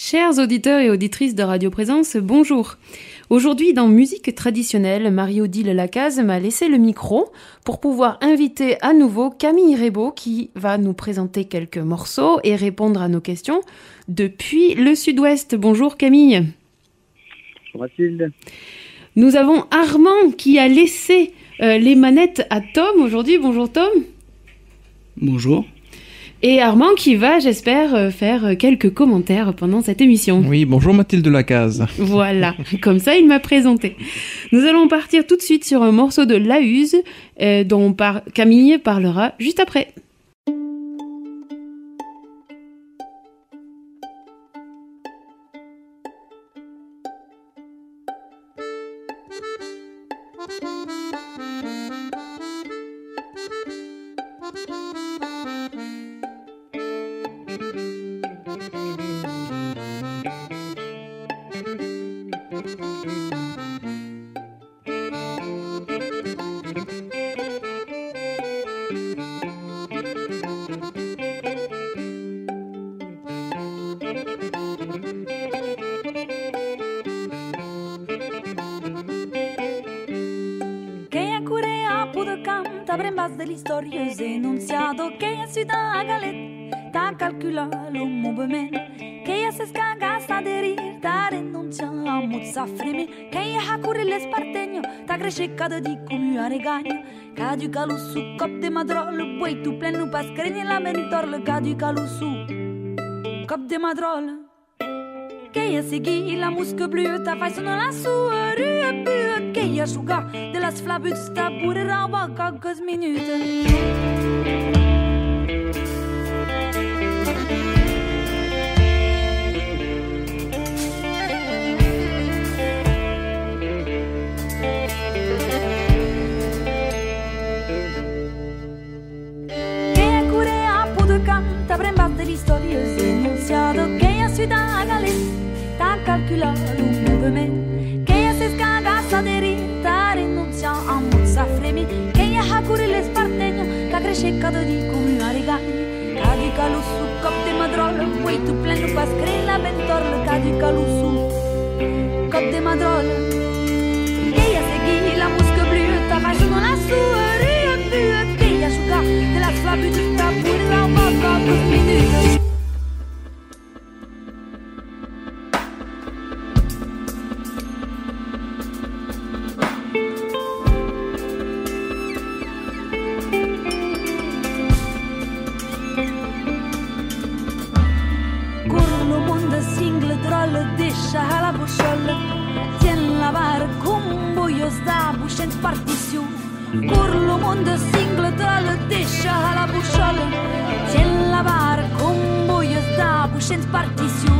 Chers auditeurs et auditrices de Radio Présence, bonjour. Aujourd'hui, dans Musique traditionnelle, Marie-Odile Lacaze m'a laissé le micro pour pouvoir inviter à nouveau Camille Rebaud qui va nous présenter quelques morceaux et répondre à nos questions depuis le Sud-Ouest. Bonjour Camille. Bonjour Mathilde. Nous avons Armand qui a laissé les manettes à Tom aujourd'hui. Bonjour Tom. Bonjour. Et Armand qui va, j'espère, faire quelques commentaires pendant cette émission. Oui, bonjour Mathilde Lacaze. Voilà, comme ça il m'a présenté. Nous allons partir tout de suite sur un morceau de Lahuz dont Camille parlera juste après. Dell'istorioso enunziato che è sui da galette ta calcula lo movement che è se scaga sta derir ta rinuncia muzza fremi che è hakuri le spartegno ta cresce cada di come a regagna cadu calu su cop de madrol poi tu pleno pascregni la mentor cadu calu su cop de madrol che è segui la musque bleue ta fai sono la sua rue che è asciuga de las flabux ta pure raba cacas minute che cure a pudo canta brembatte di storie enunziato che è sui da galette ta calcula lo movement che è se scaga sa derir ta rinuncia a muzza fremi che è hakuri le spartegno ta cresce cado di come a regagni cadi calu su cop de madrol poi tu pleno pascrella bentorl cadi calu su cop de madrol che è segui la musque bleue ta fai sono la sua rue che è asciuga de la sua buta pure la bocca per minute. Deixa la boussole, tiens la barre cum boios da bușent partițiu. Cur le monde single troll, deixa la boussole, tiens la barre cum boios da bușent partițiu.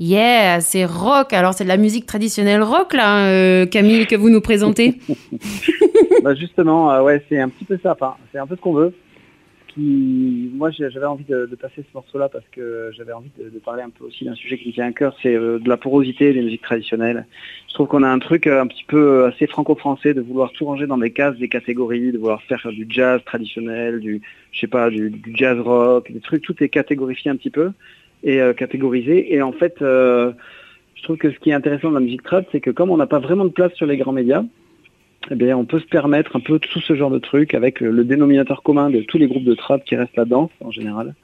Yeah, c'est rock. Alors, c'est de la musique traditionnelle rock, là, Camille, que vous nous présentez. Justement, ouais, c'est un petit peu ça. Enfin, c'est un peu ce qu'on veut. Moi, j'avais envie de passer ce morceau-là parce que j'avais envie de parler un peu aussi d'un sujet qui me tient à cœur, c'est de la porosité des musiques traditionnelles. Je trouve qu'on a un truc un petit peu assez franco-français de vouloir tout ranger dans des cases, des catégories, de vouloir faire du jazz traditionnel, du jazz rock, des trucs, tout est catégorifié un petit peu et catégorisé. Et en fait, je trouve que ce qui est intéressant dans la musique trad, c'est que comme on n'a pas vraiment de place sur les grands médias, eh bien, on peut se permettre un peu tout ce genre de trucs avec le dénominateur commun de tous les groupes de trad qui restent la danse en général.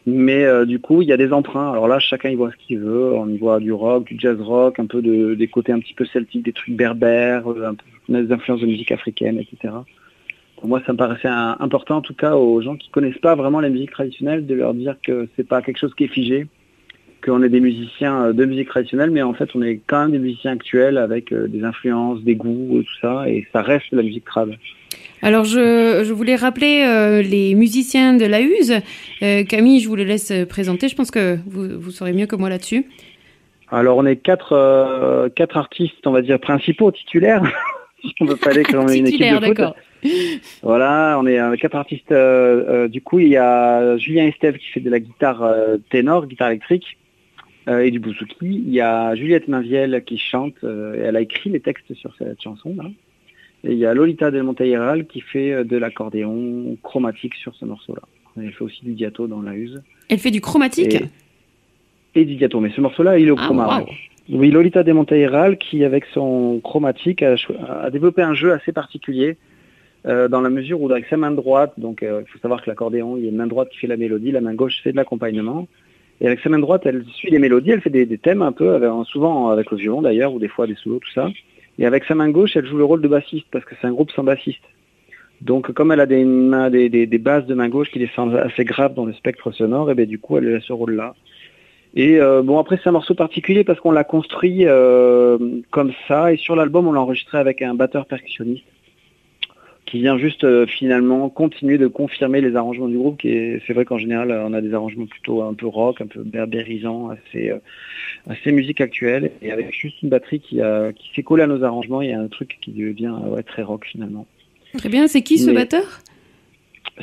Mais du coup, il y a des emprunts. Alors là, chacun y voit ce qu'il veut. On y voit du rock, du jazz rock, un peu des côtés un petit peu celtiques, des trucs berbères, un peu des influences de musique africaine, etc. Pour moi, ça me paraissait important, en tout cas, aux gens qui connaissent pas vraiment la musique traditionnelle, de leur dire que c'est pas quelque chose qui est figé, qu'on est des musiciens de musique traditionnelle, mais en fait on est quand même des musiciens actuels avec des influences, des goûts, tout ça, et ça reste la musique trad. Alors je voulais rappeler les musiciens de la Use. Camille, je vous les laisse présenter, je pense que vous saurez mieux que moi là-dessus. Alors on est quatre artistes, on va dire, principaux, titulaires, si on peut pas aller comme une équipe de foot. D'accord. Voilà, on est 4 artistes, du coup il y a Julien Estève qui fait de la guitare ténor, guitare électrique, et du bouzouki. Il y a Juliette Mainviel qui chante, et elle a écrit les textes sur cette chanson-là. Et il y a Lolita Del Monteiral qui fait de l'accordéon chromatique sur ce morceau-là. Elle fait aussi du diato dans la Use. Elle fait du chromatique et du diato, mais ce morceau-là, il est au chroma. Wow. Oui, Lolita Del Monteiral qui, avec son chromatique, a développé un jeu assez particulier, dans la mesure où avec sa main droite, donc il faut savoir que l'accordéon, il y a une main droite qui fait la mélodie, la main gauche fait de l'accompagnement. Et avec sa main droite, elle suit les mélodies, elle fait des thèmes un peu, souvent avec le violon d'ailleurs, ou des fois des solos, tout ça. Et avec sa main gauche, elle joue le rôle de bassiste, parce que c'est un groupe sans bassiste. Donc comme elle a des basses de main gauche qui descendent assez graves dans le spectre sonore, et bien du coup, elle a ce rôle-là. Et après, c'est un morceau particulier parce qu'on l'a construit comme ça, et sur l'album, on l'a enregistré avec un batteur percussionniste, qui vient juste finalement continuer de confirmer les arrangements du groupe. C'est vrai qu'en général, on a des arrangements plutôt un peu rock, un peu berbérisants, assez musique actuelle. Et avec juste une batterie qui s'est collée à nos arrangements, il y a un truc qui devient très rock finalement. Très bien, c'est qui ce batteur ?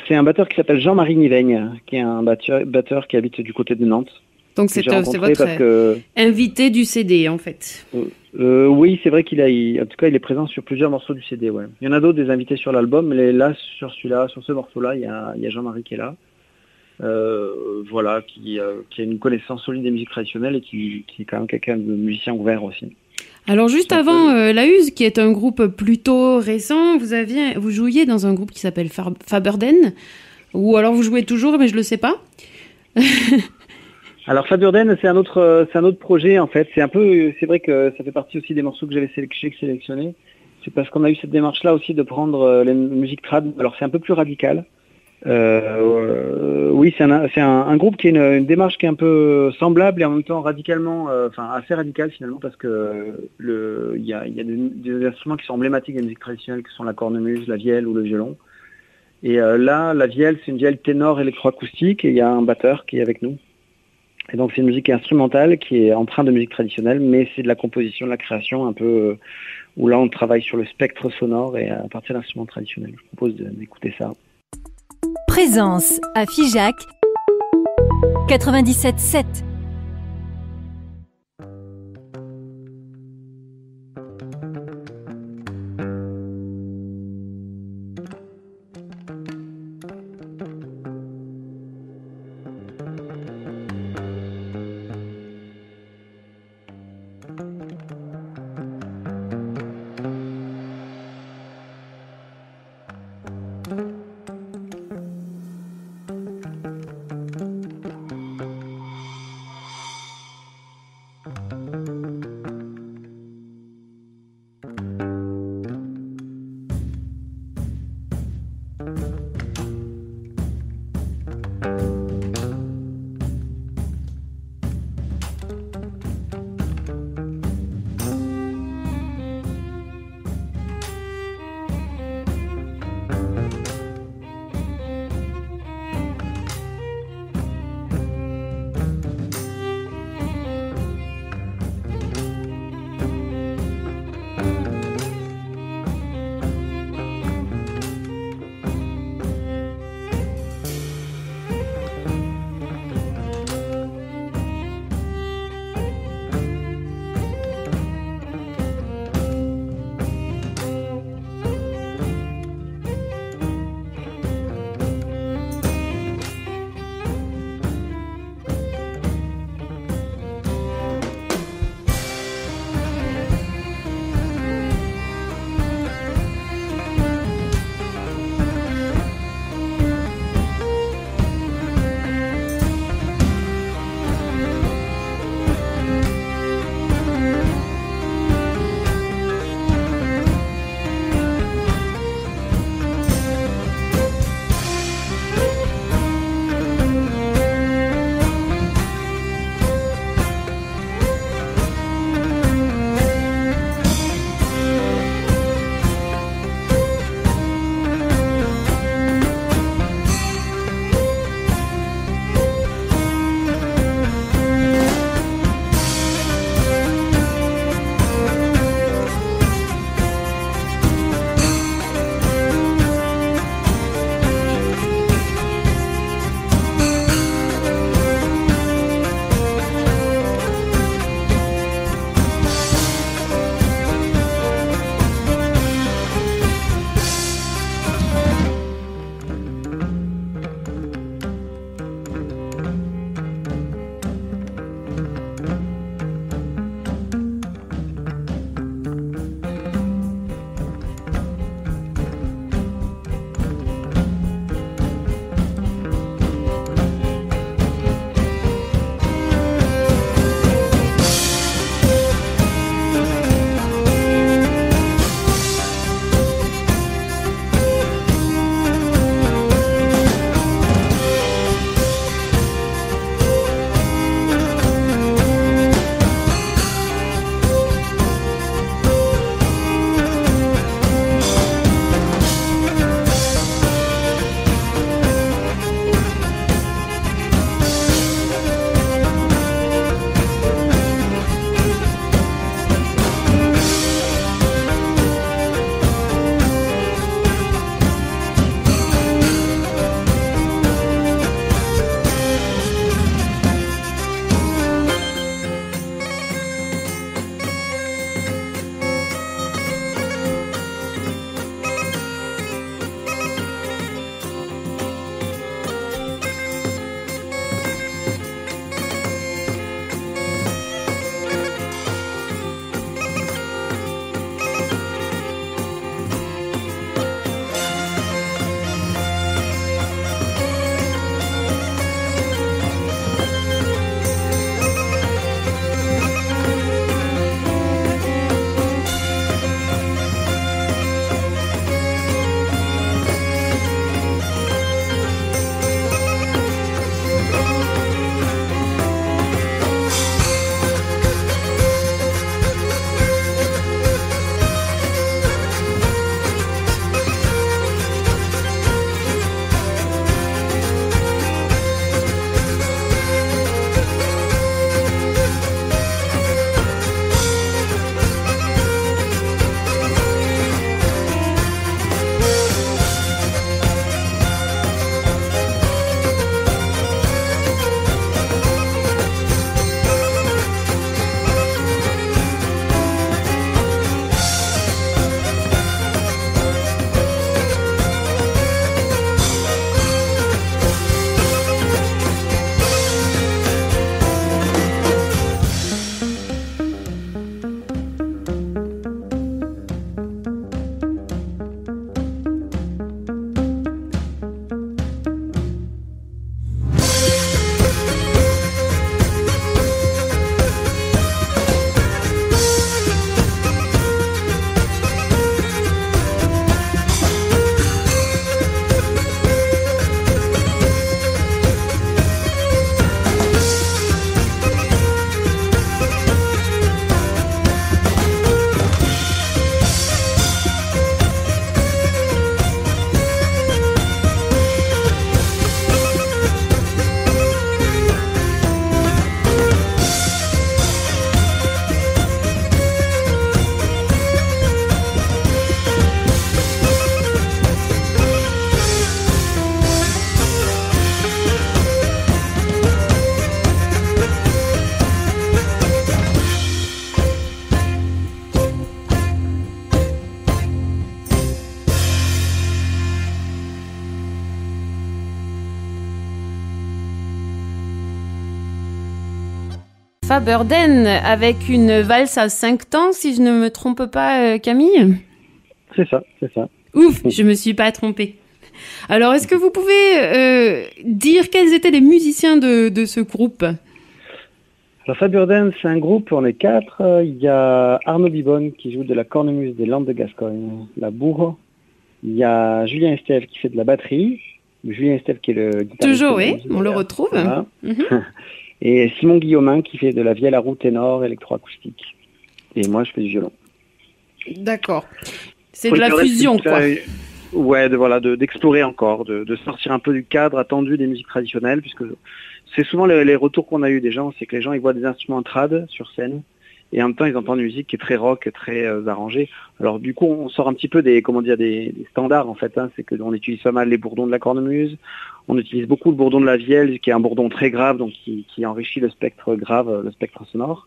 C'est un batteur qui s'appelle Jean-Marie Niveigne, qui est un batteur qui habite du côté de Nantes. Donc c'est votre invité du CD en fait. Oui, c'est vrai en tout cas, il est présent sur plusieurs morceaux du CD. Ouais. Il y en a d'autres des invités sur l'album, mais là, sur ce morceau-là, il y a Jean-Marie qui est là. Voilà, qui a une connaissance solide des musiques traditionnelles et qui est quand même quelqu'un de musicien ouvert aussi. Alors juste avant La Use, qui est un groupe plutôt récent, vous jouiez dans un groupe qui s'appelle Faberden, ou alors vous jouez toujours, mais je le sais pas. Alors Faberden, c'est un autre projet en fait. C'est vrai que ça fait partie aussi des morceaux que j'ai sélectionnés. C'est parce qu'on a eu cette démarche-là aussi de prendre les musiques trad. Alors c'est un peu plus radical. Oui, c'est un groupe qui a une démarche qui est un peu semblable et en même temps radicalement, assez radicale finalement, parce que il y a des instruments qui sont emblématiques des musiques traditionnelles, qui sont la cornemuse, la vielle ou le violon. Et là, la vielle, c'est une vielle ténor électroacoustique et il y a un batteur qui est avec nous. Et donc c'est une musique instrumentale qui est empreinte de musique traditionnelle, mais c'est de la composition, de la création un peu, où là on travaille sur le spectre sonore et à partir d'instruments traditionnels. Je vous propose d'écouter ça. Présence à Figeac 97.7. Faberden avec une valse à 5 temps, si je ne me trompe pas, Camille. C'est ça, c'est ça. Ouf, je me suis pas trompée. Alors, est-ce que vous pouvez dire quels étaient les musiciens de ce groupe ? Alors Faberden, c'est un groupe, on est 4. Il y a Arnaud Bibonne qui joue de la cornemuse des Landes de Gascogne, la bourre. Il y a Julien Estève qui fait de la batterie. Julien Estève qui est le guitariste. Toujours, oui, on le retrouve. Voilà. Mm-hmm. Et Simon Guillaumin qui fait de la vielle à roue ténor électroacoustique. Et moi, je fais du violon. D'accord. C'est de la fusion, quoi. Ouais, d'explorer encore, de sortir un peu du cadre attendu des musiques traditionnelles, puisque c'est souvent les retours qu'on a eu des gens, c'est que les gens ils voient des instruments trad sur scène et en même temps ils entendent une musique qui est très rock, très arrangée. Alors du coup on sort un petit peu des standards en fait, hein. C'est qu'on utilise pas mal les bourdons de la cornemuse, on utilise beaucoup le bourdon de la vielle qui est un bourdon très grave donc qui enrichit le spectre grave, le spectre sonore.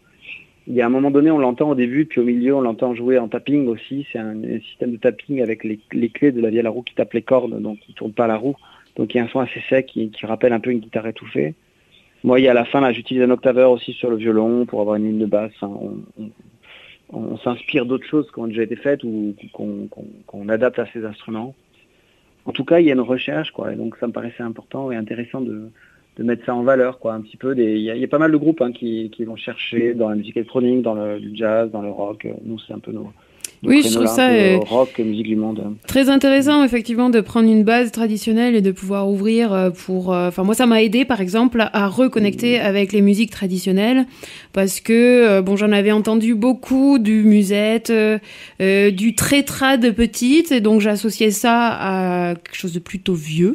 Il y a un moment donné on l'entend au début puis au milieu on l'entend jouer en tapping aussi, c'est un système de tapping avec les clés de la vielle à roue qui tapent les cordes donc qui tournent pas la roue. Donc il y a un son assez sec qui rappelle un peu une guitare étouffée. Moi, à la fin, là, j'utilise un octaveur aussi sur le violon pour avoir une ligne de basse. Hein. On s'inspire d'autres choses qui ont déjà été faites ou qu'on adapte à ces instruments. En tout cas, il y a une recherche, quoi. Et donc, ça me paraissait important et intéressant de mettre ça en valeur, quoi. Un petit peu. Il y a pas mal de groupes hein, qui vont chercher dans la musique électronique, dans le jazz, dans le rock. Nous, c'est un peu nos oui, je trouve ça rock, musique du monde. Très intéressant, effectivement, de prendre une base traditionnelle et de pouvoir ouvrir pour... Enfin, moi, ça m'a aidé, par exemple, à reconnecter avec les musiques traditionnelles parce que, j'en avais entendu beaucoup du musette, du très trad petite, et donc j'associais ça à quelque chose de plutôt vieux.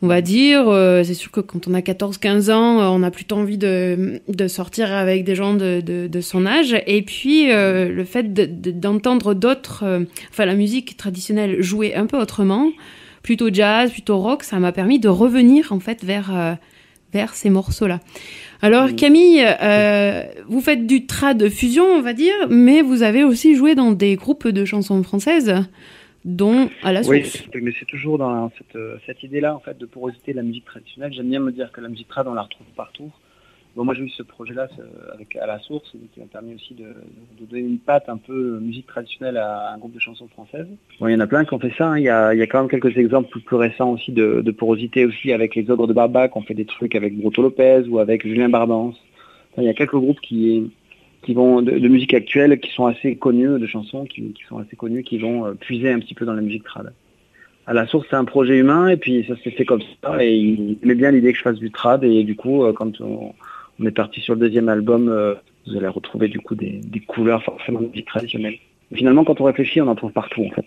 On va dire, c'est sûr que quand on a 14-15 ans, on a plutôt envie de sortir avec des gens de son âge. Et puis, le fait d'entendre d'autres, la musique traditionnelle jouer un peu autrement, plutôt jazz, plutôt rock, ça m'a permis de revenir en fait vers ces morceaux-là. Alors Camille, vous faites du trad fusion, on va dire, mais vous avez aussi joué dans des groupes de chansons françaises. Dont à la source. Oui, mais c'est toujours dans cette idée-là, en fait, de porosité de la musique traditionnelle. J'aime bien me dire que la musique trad, on la retrouve partout. Bon, moi, j'ai eu ce projet-là avec à la source, qui m'a permis aussi de donner une patte un peu musique traditionnelle à un groupe de chansons françaises. Bon, il y en a plein qui ont fait ça. Hein. Il y a quand même quelques exemples plus récents aussi de porosité aussi avec les Ogres de Barbac. On fait des trucs avec Broto Lopez ou avec Julien Barbance. Enfin, il y a quelques groupes qui vont de musique actuelle, qui sont assez connus, de chansons qui sont assez connues, qui vont puiser un petit peu dans la musique trad. À la source, c'est un projet humain, et puis ça s'est fait comme ça, et il aimait bien l'idée que je fasse du trad, et du coup, quand on est parti sur le 2e album, vous allez retrouver du coup des couleurs forcément de musique traditionnelle. Et finalement, quand on réfléchit, on en trouve partout, en fait.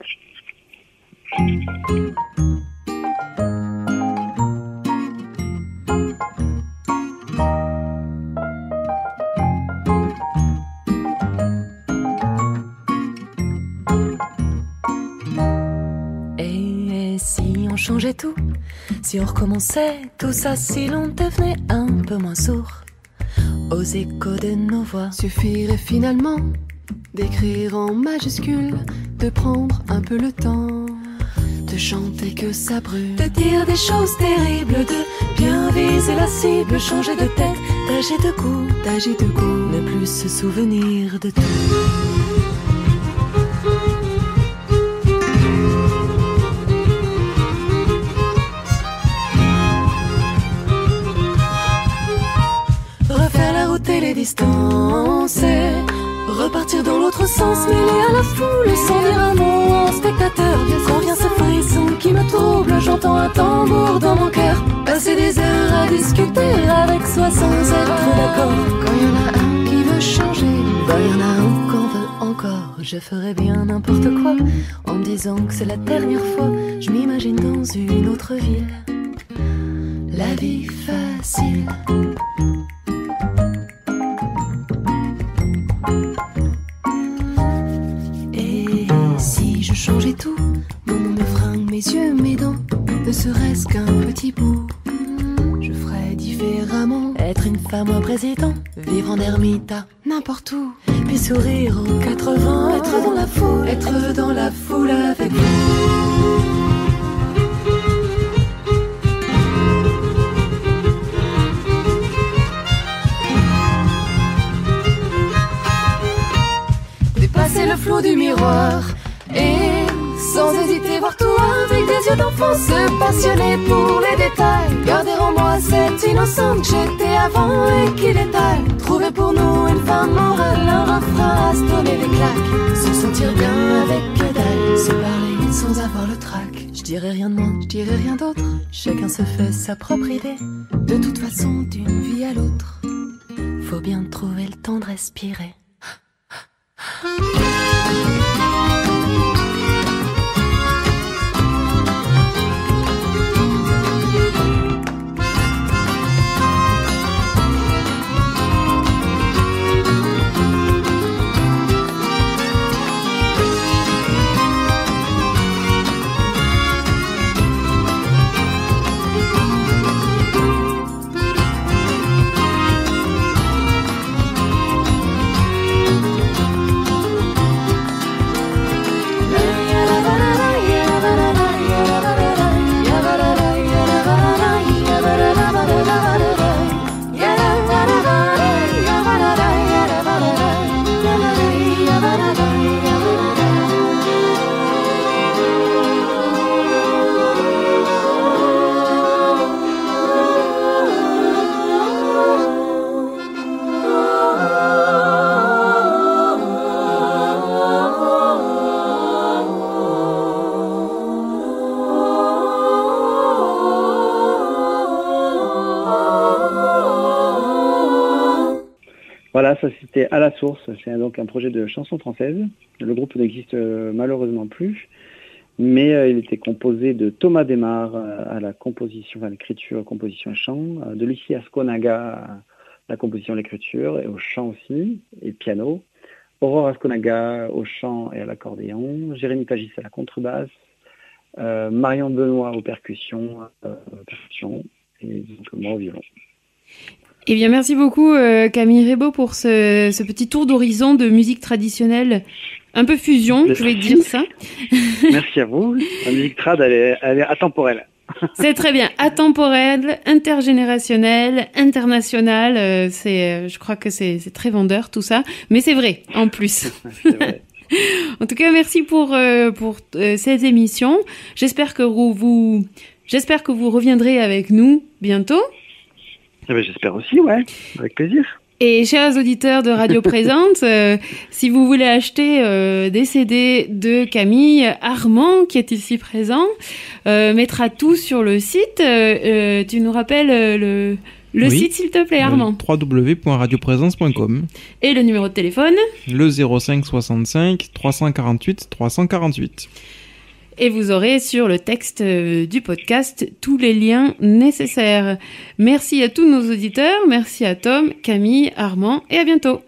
Changeait tout, si on recommençait tout ça, si l'on devenait un peu moins sourd aux échos de nos voix. Suffirait finalement d'écrire en majuscule, de prendre un peu le temps de chanter que ça brûle, de dire des choses terribles, de bien viser la cible, changer de tête, d'agir de coup, ne plus se souvenir de tout. Les distances, repartir dans l'autre sens, mêler à la foule sans dire un mot en spectateur. Quand vient ce frisson qui me trouble, j'entends un tambour dans mon cœur. Passer des heures à discuter avec soi sans être d'accord. Quand y en a un qui veut changer, y en a un qu'on veut encore. Je ferais bien n'importe quoi en me disant que c'est la dernière fois. Je m'imagine dans une autre ville, la vie facile. Je changeais tout, mon nom, mes fringues, mes yeux, mes dents, ne serait-ce qu'un petit bout. Je ferais différemment, être une femme ou un président, vivre en ermite à n'importe où, puis sourire aux 80, être dans la foule avec vous. haut du miroir. Et sans hésiter voir tout avec des yeux d'enfant, se passionner pour les détails, garder en moi cette innocente que j'étais avant et qui détaille. Trouver pour nous une femme morale, un refrain à se donner des claques, se sentir bien avec que dalle, se parler sans avoir le trac. Je dirais rien de moi, je dirais rien d'autre, chacun se fait sa propre idée. De toute façon, d'une vie à l'autre, faut bien trouver le temps de respirer. Voilà, ça c'était À la source, c'est donc un projet de chanson française. Le groupe n'existe malheureusement plus, mais il était composé de Thomas Desmar à la composition, à l'écriture, composition et chant, de Lucie Asconaga à la composition et l'écriture, et au chant aussi, et piano, Aurore Asconaga au chant et à l'accordéon, Jérémy Pagis à la contrebasse, Marion Benoît aux percussions, et donc moi au violon. Eh bien, merci beaucoup Camille Rebaud pour ce petit tour d'horizon de musique traditionnelle, un peu fusion, je vais dire ça. Merci à vous. La musique trad, elle est atemporelle. C'est très bien, atemporelle, intergénérationnelle, internationale. Je crois que c'est très vendeur tout ça, mais c'est vrai en plus. C'est vrai. En tout cas, merci pour cette émission. J'espère que vous reviendrez avec nous bientôt. Eh ben, j'espère aussi, ouais, avec plaisir. Et chers auditeurs de Radio Présente, si vous voulez acheter des CD de Camille Armand, qui est ici présent, mettra tout sur le site. Tu nous rappelles le site, s'il te plaît, Armand? www.radioprésence.com. Et le numéro de téléphone? Le 05 65 348 348. Et vous aurez sur le texte du podcast tous les liens nécessaires. Merci à tous nos auditeurs, merci à Tom, Camille, Armand et à bientôt.